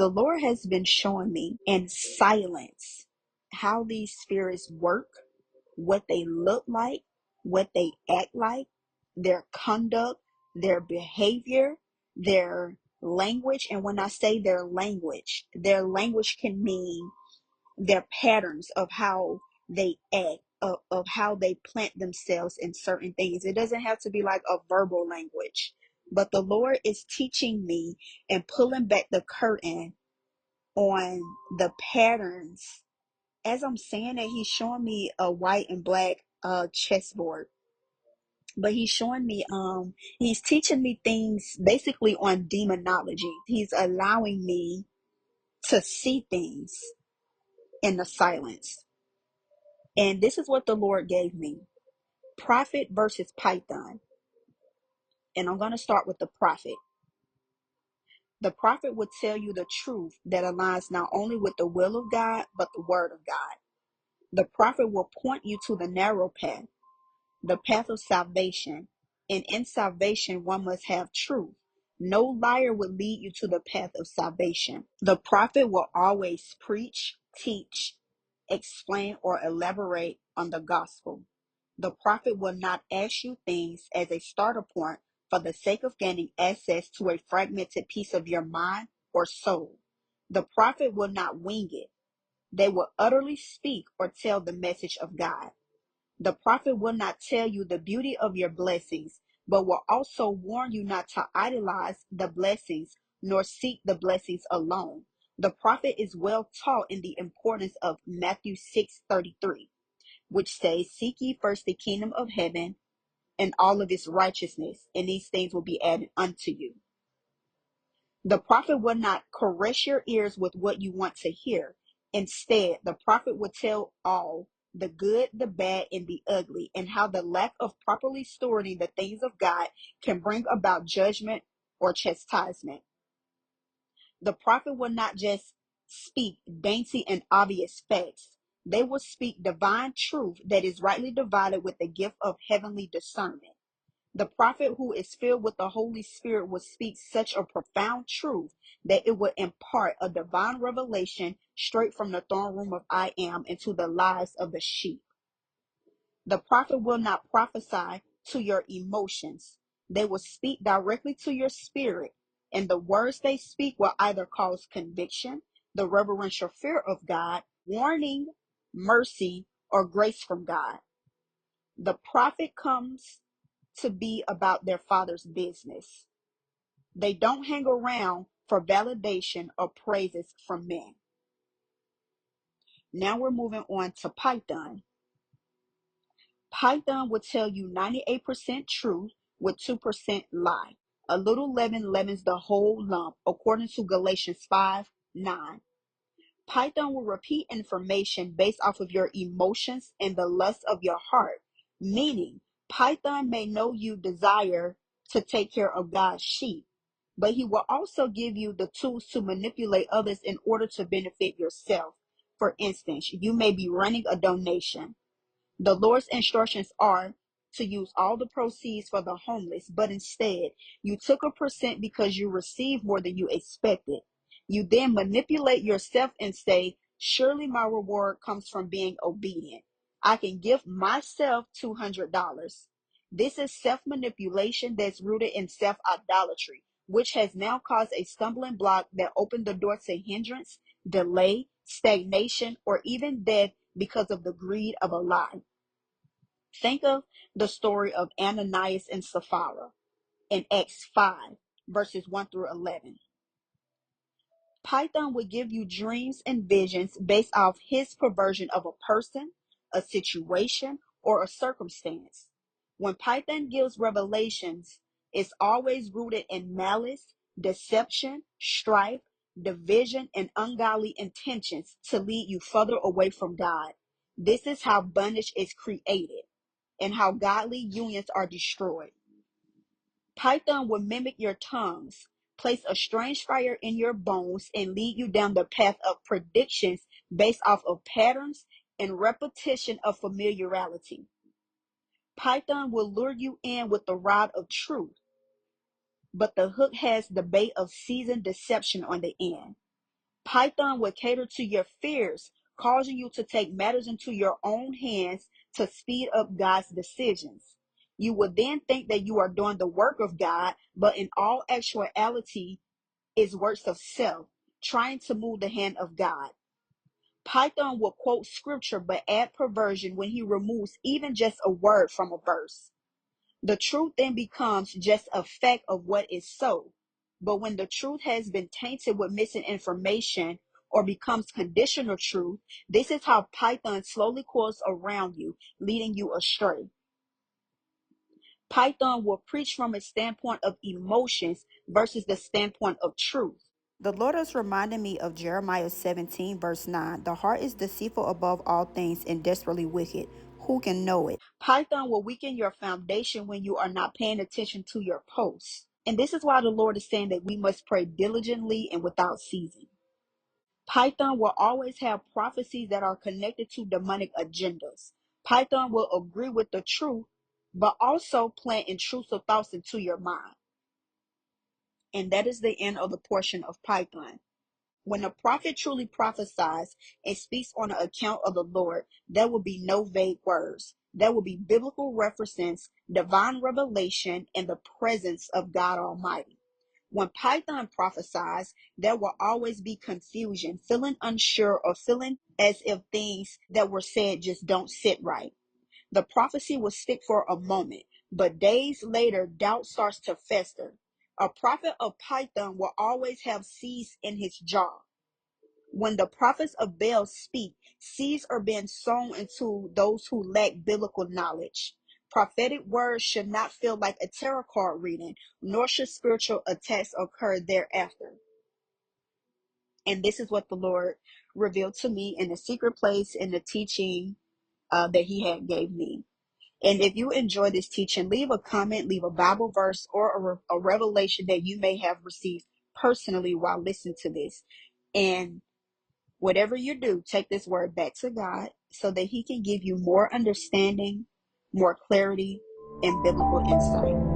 The Lord has been showing me in silence how these spirits work, what they look like, what they act like, their conduct, their behavior, their language. And when I say their language can mean their patterns of how they act, of how they plant themselves in certain things. It doesn't have to be like a verbal language, but the Lord is teaching me and pulling back the curtain on the patterns. As I'm saying that, he's showing me a white and black chessboard, but he's showing me he's teaching me things basically on demonology. He's allowing me to see things in the silence. And this is what the Lord gave me: prophet versus python. And I'm going to start with the prophet. The prophet will tell you the truth that aligns not only with the will of God, but the word of God. The prophet will point you to the narrow path, the path of salvation. And in salvation, one must have truth. No liar will lead you to the path of salvation. The prophet will always preach, teach, explain, or elaborate on the gospel. The prophet will not ask you things as a starter point for the sake of gaining access to a fragmented piece of your mind or soul. The prophet will not wing it. They will utterly speak or tell the message of God. The prophet will not tell you the beauty of your blessings, but will also warn you not to idolize the blessings nor seek the blessings alone. The prophet is well taught in the importance of Matthew 6:33, which says, "Seek ye first the kingdom of heaven and all of its righteousness, and these things will be added unto you." The prophet will not caress your ears with what you want to hear. Instead, the prophet will tell all the good, the bad, and the ugly, and how the lack of properly stewarding the things of God can bring about judgment or chastisement. The prophet will not just speak dainty and obvious facts. They will speak divine truth that is rightly divided with the gift of heavenly discernment. The prophet who is filled with the Holy Spirit will speak such a profound truth that it will impart a divine revelation straight from the throne room of I Am into the lives of the sheep. The prophet will not prophesy to your emotions. They will speak directly to your spirit, and the words they speak will either cause conviction, the reverential fear of God, warning, mercy, or grace from God. The prophet comes to be about their father's business. They don't hang around for validation or praises from men. Now we're moving on to Python. Python will tell you 98% truth with 2% lie. A little leaven leavens the whole lump, according to Galatians 5:9. Python will repeat information based off of your emotions and the lust of your heart, meaning Python may know you desire to take care of God's sheep, but he will also give you the tools to manipulate others in order to benefit yourself. For instance, you may be running a donation. The Lord's instructions are to use all the proceeds for the homeless, but instead you took a percent because you received more than you expected. You then manipulate yourself and say, "Surely my reward comes from being obedient. I can give myself $200. This is self-manipulation that's rooted in self-idolatry, which has now caused a stumbling block that opened the door to hindrance, delay, stagnation, or even death because of the greed of a lie. Think of the story of Ananias and Sapphira in Acts 5, verses 1 through 11. Python will give you dreams and visions based off his perversion of a person, a situation, or a circumstance. When Python gives revelations, it's always rooted in malice, deception, strife, division, and ungodly intentions to lead you further away from God. This is how bondage is created and how godly unions are destroyed. Python will mimic your tongues, place a strange fire in your bones, and lead you down the path of predictions based off of patterns and repetition of familiarity. Python will lure you in with the rod of truth, but the hook has the bait of seasoned deception on the end. Python will cater to your fears, causing you to take matters into your own hands to speed up God's decisions. You will then think that you are doing the work of God, but in all actuality is works of self, trying to move the hand of God. Python will quote scripture but add perversion when he removes even just a word from a verse. The truth then becomes just a fact of what is so. But when the truth has been tainted with missing information or becomes conditional truth, this is how Python slowly coils around you, leading you astray. Python will preach from a standpoint of emotions versus the standpoint of truth. The Lord is reminding me of Jeremiah 17, verse 9. The heart is deceitful above all things and desperately wicked. Who can know it? Python will weaken your foundation when you are not paying attention to your posts. And this is why the Lord is saying that we must pray diligently and without ceasing. Python will always have prophecies that are connected to demonic agendas. Python will agree with the truth, but also plant intrusive thoughts into your mind. And that is the end of the portion of Python. When a prophet truly prophesies and speaks on the account of the Lord, there will be no vague words. There will be biblical references, divine revelation, and the presence of God Almighty. When Python prophesies, there will always be confusion, feeling unsure, or feeling as if things that were said just don't sit right. The prophecy will stick for a moment, but days later, doubt starts to fester. A prophet of Python will always have seeds in his jaw. When the prophets of Baal speak, seeds are being sown into those who lack biblical knowledge. Prophetic words should not feel like a tarot card reading, nor should spiritual attacks occur thereafter. And this is what the Lord revealed to me in the secret place in the teaching that he had gave me. And if you enjoy this teaching, leave a comment, leave a Bible verse, or a revelation that you may have received personally while listening to this. And whatever you do, take this word back to God so that he can give you more understanding, more clarity, and biblical insight.